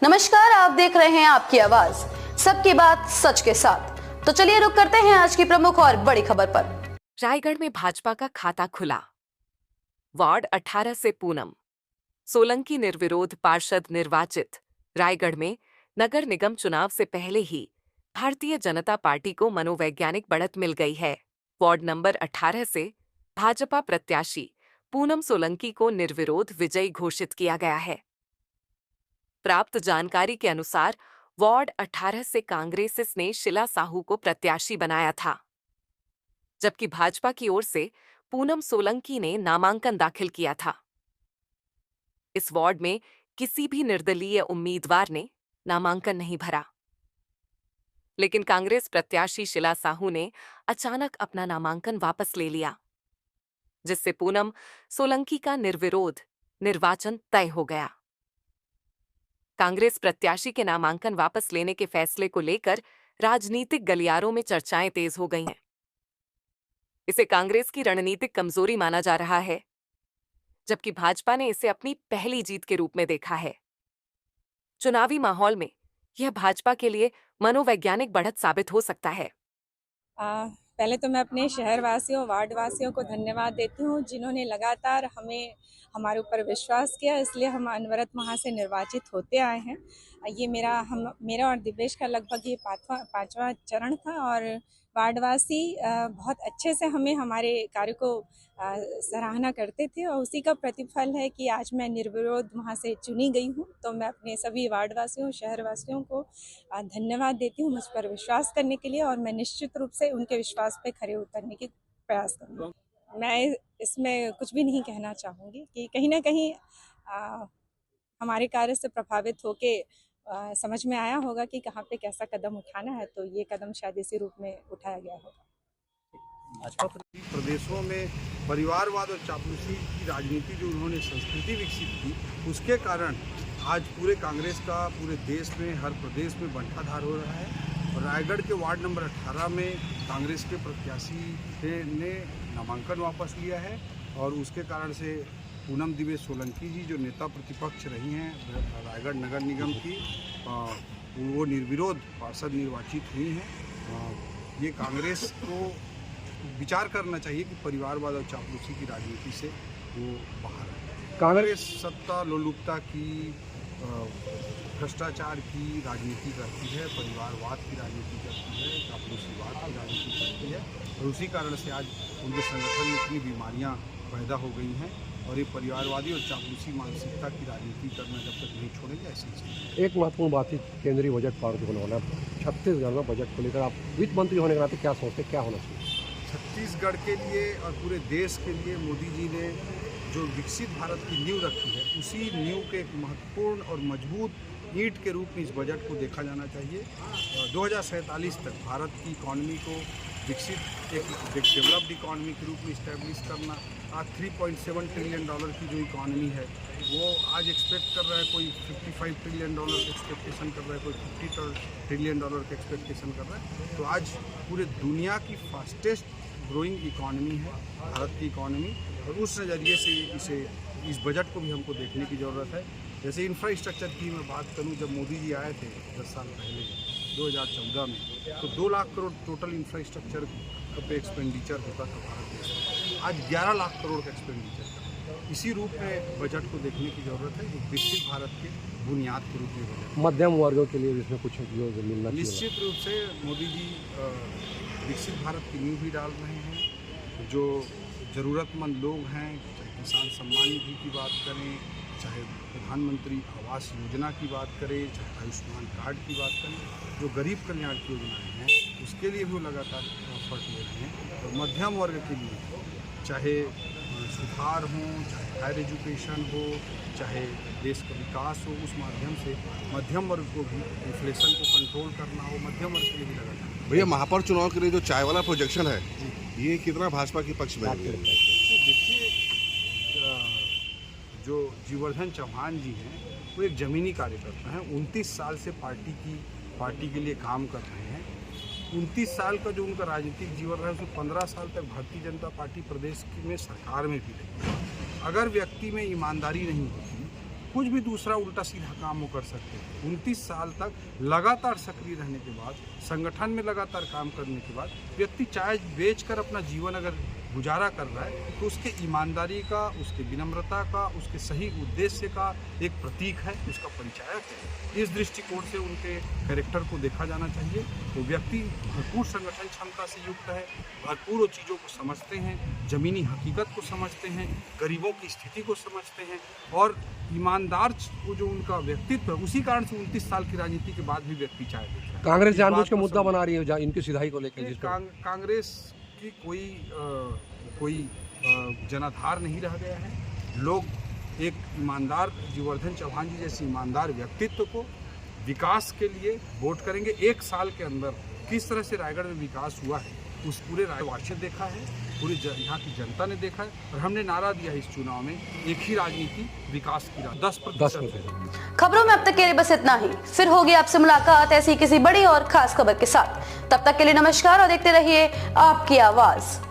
नमस्कार, आप देख रहे हैं आपकी आवाज, सबकी बात सच के साथ। तो चलिए रुक करते हैं आज की प्रमुख और बड़ी खबर पर। रायगढ़ में भाजपा का खाता खुला। वार्ड 18 से पूनम सोलंकी निर्विरोध पार्षद निर्वाचित। रायगढ़ में नगर निगम चुनाव से पहले ही भारतीय जनता पार्टी को मनोवैज्ञानिक बढ़त मिल गई है। वार्ड नंबर 18 से भाजपा प्रत्याशी पूनम सोलंकी को निर्विरोध विजयी घोषित किया गया है। प्राप्त जानकारी के अनुसार वार्ड 18 से कांग्रेस ने शीला साहू को प्रत्याशी बनाया था, जबकि भाजपा की ओर से पूनम सोलंकी ने नामांकन दाखिल किया था। इस वार्ड में किसी भी निर्दलीय उम्मीदवार ने नामांकन नहीं भरा, लेकिन कांग्रेस प्रत्याशी शीला साहू ने अचानक अपना नामांकन वापस ले लिया, जिससे पूनम सोलंकी का निर्विरोध निर्वाचन तय हो गया। कांग्रेस प्रत्याशी के नामांकन वापस लेने के फैसले को लेकर राजनीतिक गलियारों में चर्चाएं तेज हो गई हैं। इसे कांग्रेस की रणनीतिक कमजोरी माना जा रहा है, जबकि भाजपा ने इसे अपनी पहली जीत के रूप में देखा है। चुनावी माहौल में यह भाजपा के लिए मनोवैज्ञानिक बढ़त साबित हो सकता है। पहले तो मैं अपने शहरवासियों, वार्ड वासियों को धन्यवाद देती हूँ, जिन्होंने लगातार हमारे ऊपर विश्वास किया, इसलिए हम अनवरत वहाँ से निर्वाचित होते आए हैं। ये मेरा और दिव्येश का लगभग ये पाँचवा चरण था और वार्डवासी बहुत अच्छे से हमारे कार्य को सराहना करते थे और उसी का प्रतिफल है कि आज मैं निर्विरोध वहाँ से चुनी गई हूँ। तो मैं अपने सभी वार्डवासियों, शहरवासियों को धन्यवाद देती हूँ मुझ पर विश्वास करने के लिए, और मैं निश्चित रूप से उनके विश्वास पे खरे उतरने की प्रयास करूँगी। मैं इसमें कुछ भी नहीं कहना चाहूँगी कि कहीं ना कहीं हमारे कार्य से प्रभावित होके समझ में आया होगा कि कहाँ पे कैसा कदम उठाना है, तो ये कदम शायद इसी रूप में उठाया गया होगा। भाजपा प्रदेशों में परिवारवाद और चापलूसी की राजनीति जो उन्होंने संस्कृति विकसित की, उसके कारण आज पूरे कांग्रेस का पूरे देश में, हर प्रदेश में बंटाधार हो रहा है। और रायगढ़ के वार्ड नंबर 18 में कांग्रेस के प्रत्याशी ने नामांकन वापस लिया है और उसके कारण से पूनम दिवेश सोलंकी जी जो नेता प्रतिपक्ष रही हैं रायगढ़ नगर निगम की, वो निर्विरोध पार्षद निर्वाचित हुई हैं। ये कांग्रेस को विचार करना चाहिए कि परिवारवाद और चापलूसी की राजनीति से वो बाहर है। कांग्रेस सत्ता लोलुपता की, भ्रष्टाचार की राजनीति करती है, परिवारवाद की राजनीति करती है, चापलूसीवाद की राजनीति करती है, और उसी कारण से आज उनके संगठन में इतनी बीमारियां पैदा हो गई हैं। और ये परिवारवादी और चापलूसी मानसिकता की राजनीति करना जब तक नहीं छोड़ेंगे ऐसी। एक महत्वपूर्ण बात है केंद्रीय बजट पारित होने वाला छत्तीसगढ़ में बजट को लेकर आप वित्त मंत्री होने के नाते क्या सोचते, क्या होना चाहिए? छत्तीसगढ़ के लिए और पूरे देश के लिए मोदी जी ने जो विकसित भारत की नींव रखी है, उसी नींव के एक महत्वपूर्ण और मजबूत ईंट के रूप में इस बजट को देखा जाना चाहिए। 2047 तक भारत की इकॉनमी को विकसित एक डेवलप्ड इकॉनमी के रूप में इस्टेब्लिश करना। आज $3.7 ट्रिलियन की जो इकॉनमी है, वो आज एक्सपेक्ट कर रहा है, कोई $55 ट्रिलियन एक्सपेक्टेशन कर रहा है, कोई $50 ट्रिलियन का एक्सपेक्टेशन कर रहा है। तो आज पूरे दुनिया की फास्टेस्ट ग्रोइंग इकॉनमी है भारत की इकॉनमी, और उस नज़रिए से इस बजट को भी हमको देखने की ज़रूरत है। जैसे इंफ्रास्ट्रक्चर की मैं बात करूं, जब मोदी जी आए थे 10 साल पहले 2014 में, तो 2 लाख करोड़ टोटल इंफ्रास्ट्रक्चर पे एक्सपेंडिचर होता था भारत देश में। आज 11 लाख करोड़ का एक्सपेंडिचर। इसी रूप में बजट को देखने की ज़रूरत है, एक विकसित भारत के बुनियाद के रूप में बजट। मध्यम वर्गों के लिए इसमें कुछ जो मिलना निश्चित रूप से मोदी जी विकसित भारत की नींव भी डाल रहे हैं। जो ज़रूरतमंद लोग हैं, चाहे किसान सम्मान निधि की बात करें, चाहे प्रधानमंत्री आवास योजना की बात करें, चाहे आयुष्मान कार्ड की बात करें, जो गरीब कल्याण की योजनाएं हैं उसके लिए भी वो लगातार एफर्ट ले रहे हैं। और मध्यम वर्ग के लिए चाहे सुधार हो, चाहे हायर एजुकेशन हो, चाहे देश का विकास हो, उस माध्यम से मध्यम वर्ग को भी इन्फ्लेशन को कंट्रोल करना हो, मध्यम वर्ग के लिए भी लगातार। भैया, महापौर चुनाव के लिए जो चाय वाला प्रोजेक्शन है, ये कितना भाजपा के पक्ष में है? देखिए, जो जीवर्धन चौहान जी हैं वो एक ज़मीनी कार्यकर्ता हैं। 29 साल से पार्टी के लिए काम कर रहे हैं। 29 साल का जो उनका राजनीतिक जीवन रहा है, उसमें 15 साल तक भारतीय जनता पार्टी प्रदेश में सरकार में भी रही। अगर व्यक्ति में ईमानदारी नहीं होती, कुछ भी दूसरा उल्टा सीधा काम वो कर सकते हैं। 29 साल तक लगातार सक्रिय रहने के बाद, संगठन में लगातार काम करने के बाद व्यक्ति चाय बेचकर अपना जीवन अगर गुजारा कर रहा है तो उसके ईमानदारी का, उसके विनम्रता का, उसके सही उद्देश्य का एक प्रतीक है, उसका परिचायक है। इस दृष्टिकोण से उनके कैरेक्टर को देखा जाना चाहिए। वो व्यक्ति भरपूर संगठन क्षमता से युक्त है, भरपूर चीज़ों को समझते हैं, ज़मीनी हकीकत को समझते हैं, गरीबों की स्थिति को समझते हैं और ईमानदार वो जो उनका व्यक्तित्व है, उसी कारण से 29 साल की राजनीति के बाद भी व्यक्ति चाय बेच रहा है। कांग्रेस जानबूझ के मुद्दा बना रही है इनकी सिधाई को लेकर। कांग्रेस की कोई जनाधार नहीं रह गया है। लोग एक ईमानदार जीवर्धन चौहान जी जैसे ईमानदार व्यक्तित्व को विकास के लिए वोट करेंगे। 1 साल के अंदर किस तरह से रायगढ़ में विकास हुआ है उस पूरे रायवासी ने देखा है, पूरी यहाँ की जनता ने देखा है और हमने नारा दिया है इस चुनाव में, एक ही राजनीति, विकास की 10%। खबरों में अब तक के लिए बस इतना ही। फिर होगी आपसे मुलाकात ऐसी किसी बड़ी और खास खबर के साथ। तब तक के लिए नमस्कार और देखते रहिए आपकी आवाज।